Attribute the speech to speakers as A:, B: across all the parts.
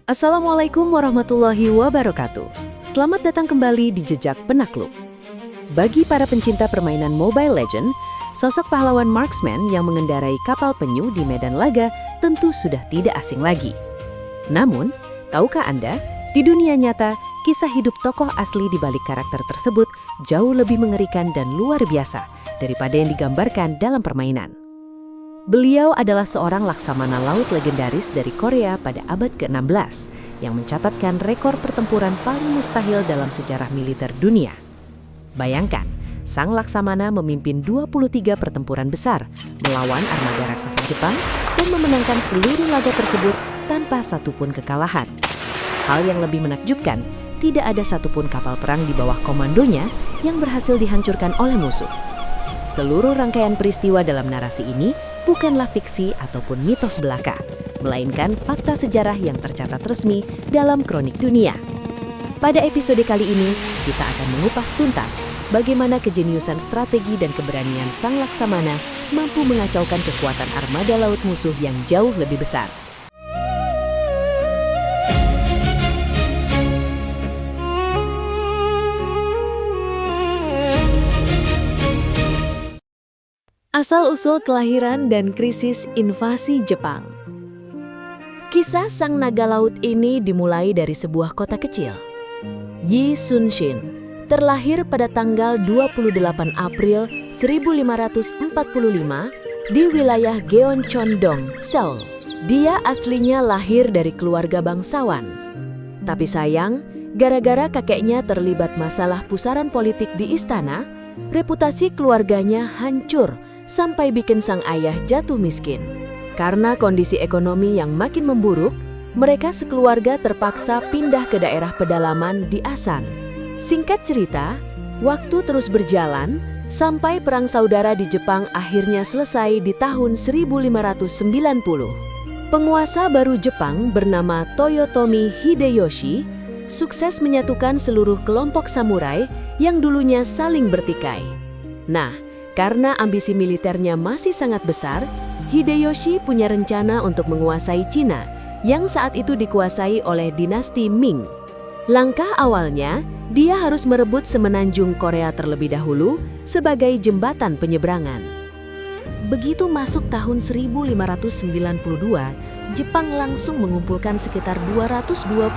A: Assalamualaikum warahmatullahi wabarakatuh. Selamat datang kembali di Jejak Penakluk. Bagi para pencinta permainan Mobile Legends, sosok pahlawan marksman yang mengendarai kapal penyu di medan laga tentu sudah tidak asing lagi. Namun, tahukah Anda, di dunia nyata, kisah hidup tokoh asli di balik karakter tersebut jauh lebih mengerikan dan luar biasa daripada yang digambarkan dalam permainan. Beliau adalah seorang laksamana laut legendaris dari Korea pada abad ke-16 yang mencatatkan rekor pertempuran paling mustahil dalam sejarah militer dunia. Bayangkan, sang laksamana memimpin 23 pertempuran besar melawan armada raksasa Jepang dan memenangkan seluruh laga tersebut tanpa satupun kekalahan. Hal yang lebih menakjubkan, tidak ada satupun kapal perang di bawah komandonya yang berhasil dihancurkan oleh musuh. Seluruh rangkaian peristiwa dalam narasi ini bukanlah fiksi ataupun mitos belaka, melainkan fakta sejarah yang tercatat resmi dalam kronik dunia. Pada episode kali ini, kita akan mengupas tuntas bagaimana kejeniusan strategi dan keberanian sang laksamana mampu mengacaukan kekuatan armada laut musuh yang jauh lebih besar. Asal-usul kelahiran dan krisis invasi Jepang. Kisah sang naga laut ini dimulai dari sebuah kota kecil. Yi Sun-shin terlahir pada tanggal 28 April 1545 di wilayah Gyeongchon-dong, Seoul. Dia aslinya lahir dari keluarga bangsawan. Tapi sayang, gara-gara kakeknya terlibat masalah pusaran politik di istana, reputasi keluarganya hancur sampai bikin sang ayah jatuh miskin. Karena kondisi ekonomi yang makin memburuk, mereka sekeluarga terpaksa pindah ke daerah pedalaman di Asan. Singkat cerita, waktu terus berjalan sampai perang saudara di Jepang akhirnya selesai di tahun 1590. Penguasa baru Jepang bernama Toyotomi Hideyoshi sukses menyatukan seluruh kelompok samurai yang dulunya saling bertikai. Nah, karena ambisi militernya masih sangat besar, Hideyoshi punya rencana untuk menguasai Cina yang saat itu dikuasai oleh dinasti Ming. Langkah awalnya, dia harus merebut semenanjung Korea terlebih dahulu sebagai jembatan penyeberangan. Begitu masuk tahun 1592, Jepang langsung mengumpulkan sekitar 225.000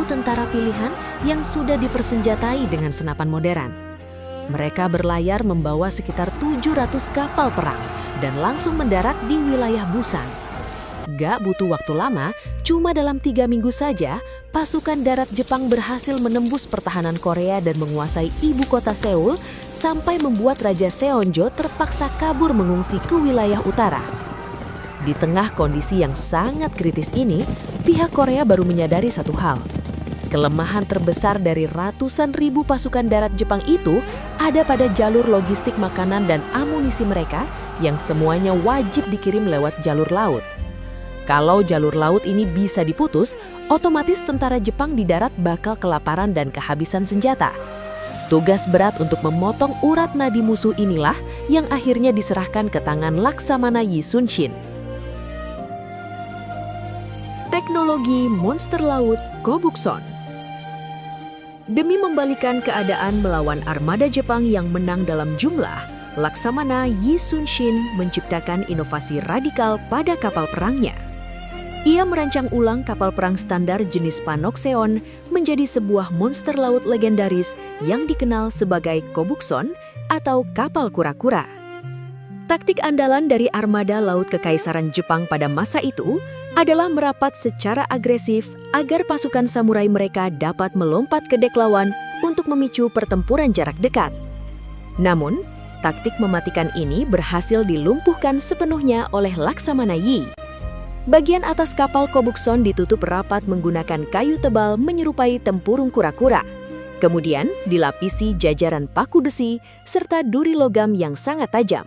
A: tentara pilihan yang sudah dipersenjatai dengan senapan modern. Mereka berlayar membawa sekitar 700 kapal perang dan langsung mendarat di wilayah Busan. Gak butuh waktu lama, cuma dalam 3 minggu saja, pasukan darat Jepang berhasil menembus pertahanan Korea dan menguasai ibu kota Seoul sampai membuat Raja Seonjo terpaksa kabur mengungsi ke wilayah utara. Di tengah kondisi yang sangat kritis ini, pihak Korea baru menyadari satu hal. Kelemahan terbesar dari ratusan ribu pasukan darat Jepang itu ada pada jalur logistik makanan dan amunisi mereka yang semuanya wajib dikirim lewat jalur laut. Kalau jalur laut ini bisa diputus, otomatis tentara Jepang di darat bakal kelaparan dan kehabisan senjata. Tugas berat untuk memotong urat nadi musuh inilah yang akhirnya diserahkan ke tangan Laksamana Yi Sun-shin. Teknologi monster laut Kobukson. Demi membalikan keadaan melawan armada Jepang yang menang dalam jumlah, Laksamana Yi Sun-shin menciptakan inovasi radikal pada kapal perangnya. Ia merancang ulang kapal perang standar jenis Panokseon menjadi sebuah monster laut legendaris yang dikenal sebagai Kobukson atau kapal kura-kura. Taktik andalan dari armada laut Kekaisaran Jepang pada masa itu adalah merapat secara agresif agar pasukan samurai mereka dapat melompat ke dek lawan untuk memicu pertempuran jarak dekat. Namun, taktik mematikan ini berhasil dilumpuhkan sepenuhnya oleh Laksamana Yi. Bagian atas kapal Kobukson ditutup rapat menggunakan kayu tebal menyerupai tempurung kura-kura. Kemudian dilapisi jajaran paku besi serta duri logam yang sangat tajam.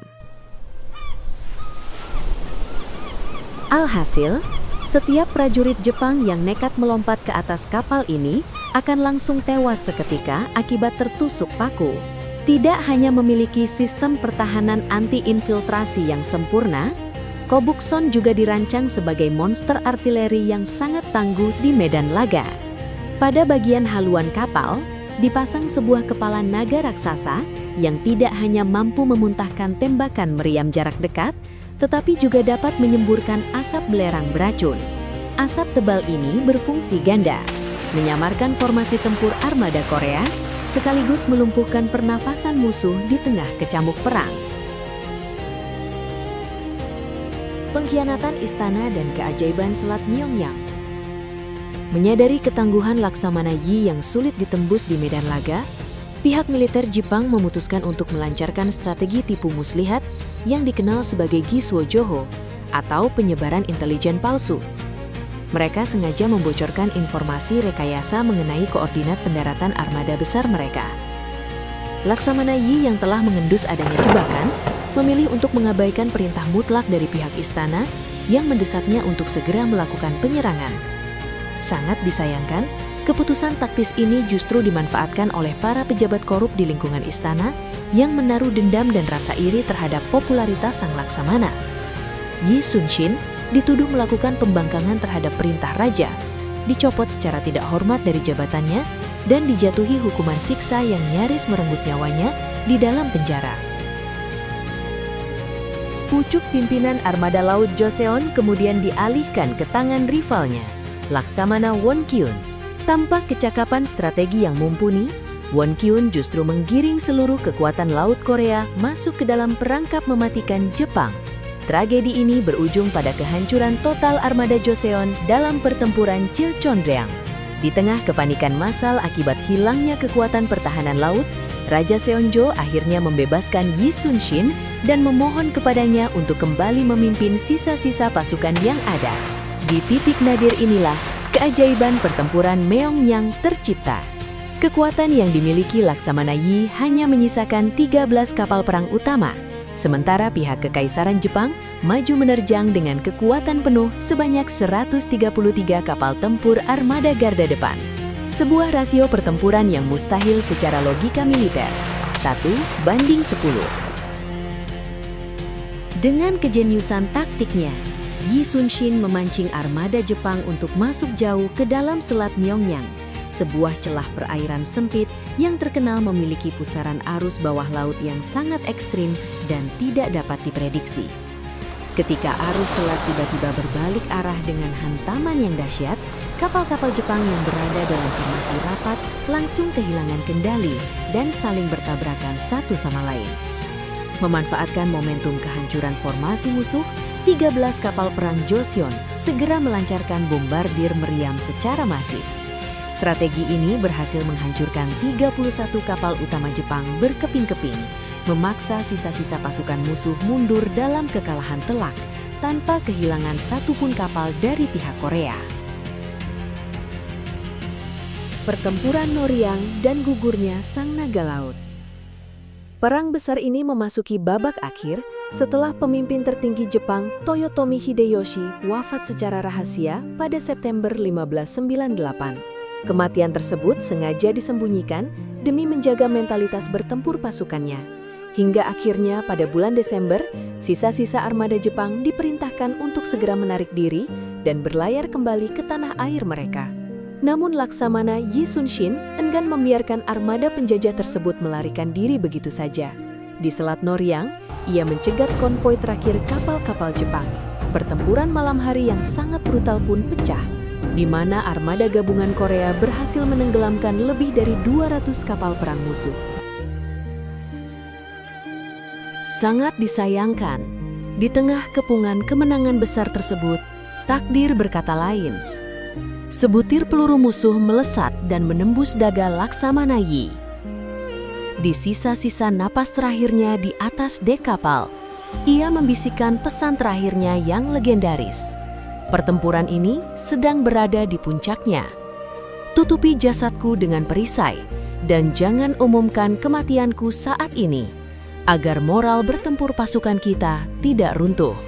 A: Alhasil, setiap prajurit Jepang yang nekat melompat ke atas kapal ini akan langsung tewas seketika akibat tertusuk paku. Tidak hanya memiliki sistem pertahanan anti-infiltrasi yang sempurna, Kobukson juga dirancang sebagai monster artileri yang sangat tangguh di medan laga. Pada bagian haluan kapal, dipasang sebuah kepala naga raksasa yang tidak hanya mampu memuntahkan tembakan meriam jarak dekat, tetapi juga dapat menyemburkan asap belerang beracun. Asap tebal ini berfungsi ganda, menyamarkan formasi tempur armada Korea, sekaligus melumpuhkan pernafasan musuh di tengah kecamuk perang. Pengkhianatan istana dan keajaiban Selat Myeongyang. Menyadari ketangguhan Laksamana Yi yang sulit ditembus di medan laga, pihak militer Jepang memutuskan untuk melancarkan strategi tipu muslihat yang dikenal sebagai Gisuo Joho atau penyebaran intelijen palsu. Mereka sengaja membocorkan informasi rekayasa mengenai koordinat pendaratan armada besar mereka. Laksamana Yi yang telah mengendus adanya jebakan, memilih untuk mengabaikan perintah mutlak dari pihak istana yang mendesaknya untuk segera melakukan penyerangan. Sangat disayangkan, keputusan taktis ini justru dimanfaatkan oleh para pejabat korup di lingkungan istana yang menaruh dendam dan rasa iri terhadap popularitas sang Laksamana. Yi Sun-shin dituduh melakukan pembangkangan terhadap perintah raja, dicopot secara tidak hormat dari jabatannya, dan dijatuhi hukuman siksa yang nyaris merenggut nyawanya di dalam penjara. Pucuk pimpinan armada laut Joseon kemudian dialihkan ke tangan rivalnya, Laksamana Won-kyun. Tanpa kecakapan strategi yang mumpuni, Won-kyun justru menggiring seluruh kekuatan laut Korea masuk ke dalam perangkap mematikan Jepang. Tragedi ini berujung pada kehancuran total armada Joseon dalam pertempuran Chilchondreang. Di tengah kepanikan massal akibat hilangnya kekuatan pertahanan laut, Raja Seonjo akhirnya membebaskan Yi Sun-shin dan memohon kepadanya untuk kembali memimpin sisa-sisa pasukan yang ada. Di titik nadir inilah keajaiban pertempuran Myeongyang tercipta. Kekuatan yang dimiliki Laksamana Yi hanya menyisakan 13 kapal perang utama, sementara pihak Kekaisaran Jepang maju menerjang dengan kekuatan penuh sebanyak 133 kapal tempur armada garda depan. Sebuah rasio pertempuran yang mustahil secara logika militer, 1:10. Dengan kejeniusan taktiknya, Yi Sun-shin memancing armada Jepang untuk masuk jauh ke dalam Selat Myeongyang, sebuah celah perairan sempit yang terkenal memiliki pusaran arus bawah laut yang sangat ekstrim dan tidak dapat diprediksi. Ketika arus selat tiba-tiba berbalik arah dengan hantaman yang dahsyat, kapal-kapal Jepang yang berada dalam formasi rapat langsung kehilangan kendali dan saling bertabrakan satu sama lain. Memanfaatkan momentum kehancuran formasi musuh, 13 kapal perang Joseon segera melancarkan bombardir meriam secara masif. Strategi ini berhasil menghancurkan 31 kapal utama Jepang berkeping-keping, memaksa sisa-sisa pasukan musuh mundur dalam kekalahan telak tanpa kehilangan satupun kapal dari pihak Korea. Pertempuran Noryang dan gugurnya sang naga laut. Perang besar ini memasuki babak akhir setelah pemimpin tertinggi Jepang Toyotomi Hideyoshi wafat secara rahasia pada September 1598. Kematian tersebut sengaja disembunyikan demi menjaga mentalitas bertempur pasukannya. Hingga akhirnya pada bulan Desember, sisa-sisa armada Jepang diperintahkan untuk segera menarik diri dan berlayar kembali ke tanah air mereka. Namun Laksamana Yi Sun-shin enggan membiarkan armada penjajah tersebut melarikan diri begitu saja. Di Selat Noryang, ia mencegat konvoi terakhir kapal-kapal Jepang. Pertempuran malam hari yang sangat brutal pun pecah, di mana armada gabungan Korea berhasil menenggelamkan lebih dari 200 kapal perang musuh. Sangat disayangkan, di tengah kepungan kemenangan besar tersebut, takdir berkata lain. Sebutir peluru musuh melesat dan menembus dada Laksamana Yi. Di sisa-sisa napas terakhirnya di atas dek kapal, ia membisikkan pesan terakhirnya yang legendaris. Pertempuran ini sedang berada di puncaknya. Tutupi jasadku dengan perisai, dan jangan umumkan kematianku saat ini, agar moral bertempur pasukan kita tidak runtuh.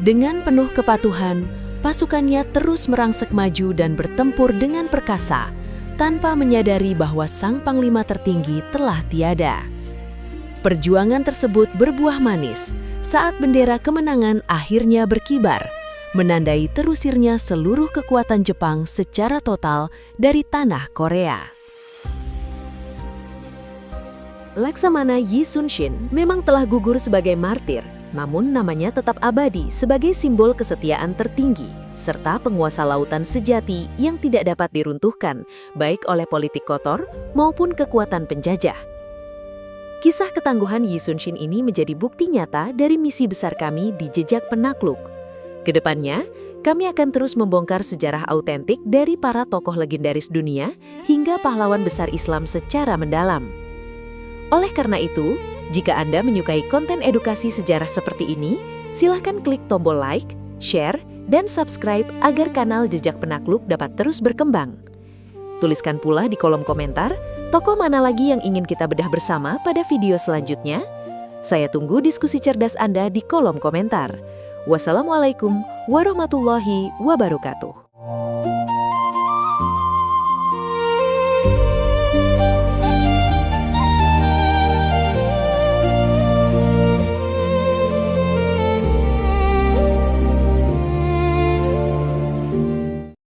A: Dengan penuh kepatuhan, pasukannya terus merangsek maju dan bertempur dengan perkasa, tanpa menyadari bahwa sang panglima tertinggi telah tiada. Perjuangan tersebut berbuah manis, saat bendera kemenangan akhirnya berkibar, menandai terusirnya seluruh kekuatan Jepang secara total dari tanah Korea. Laksamana Yi Sun-shin memang telah gugur sebagai martir, namun namanya tetap abadi sebagai simbol kesetiaan tertinggi, serta penguasa lautan sejati yang tidak dapat diruntuhkan, baik oleh politik kotor maupun kekuatan penjajah. Kisah ketangguhan Yi Sun-shin ini menjadi bukti nyata dari misi besar kami di Jejak Penakluk. Kedepannya, kami akan terus membongkar sejarah autentik dari para tokoh legendaris dunia hingga pahlawan besar Islam secara mendalam. Oleh karena itu, jika Anda menyukai konten edukasi sejarah seperti ini, silahkan klik tombol like, share, dan subscribe agar kanal Jejak Penakluk dapat terus berkembang. Tuliskan pula di kolom komentar, tokoh mana lagi yang ingin kita bedah bersama pada video selanjutnya? Saya tunggu diskusi cerdas Anda di kolom komentar. Wassalamualaikum warahmatullahi wabarakatuh.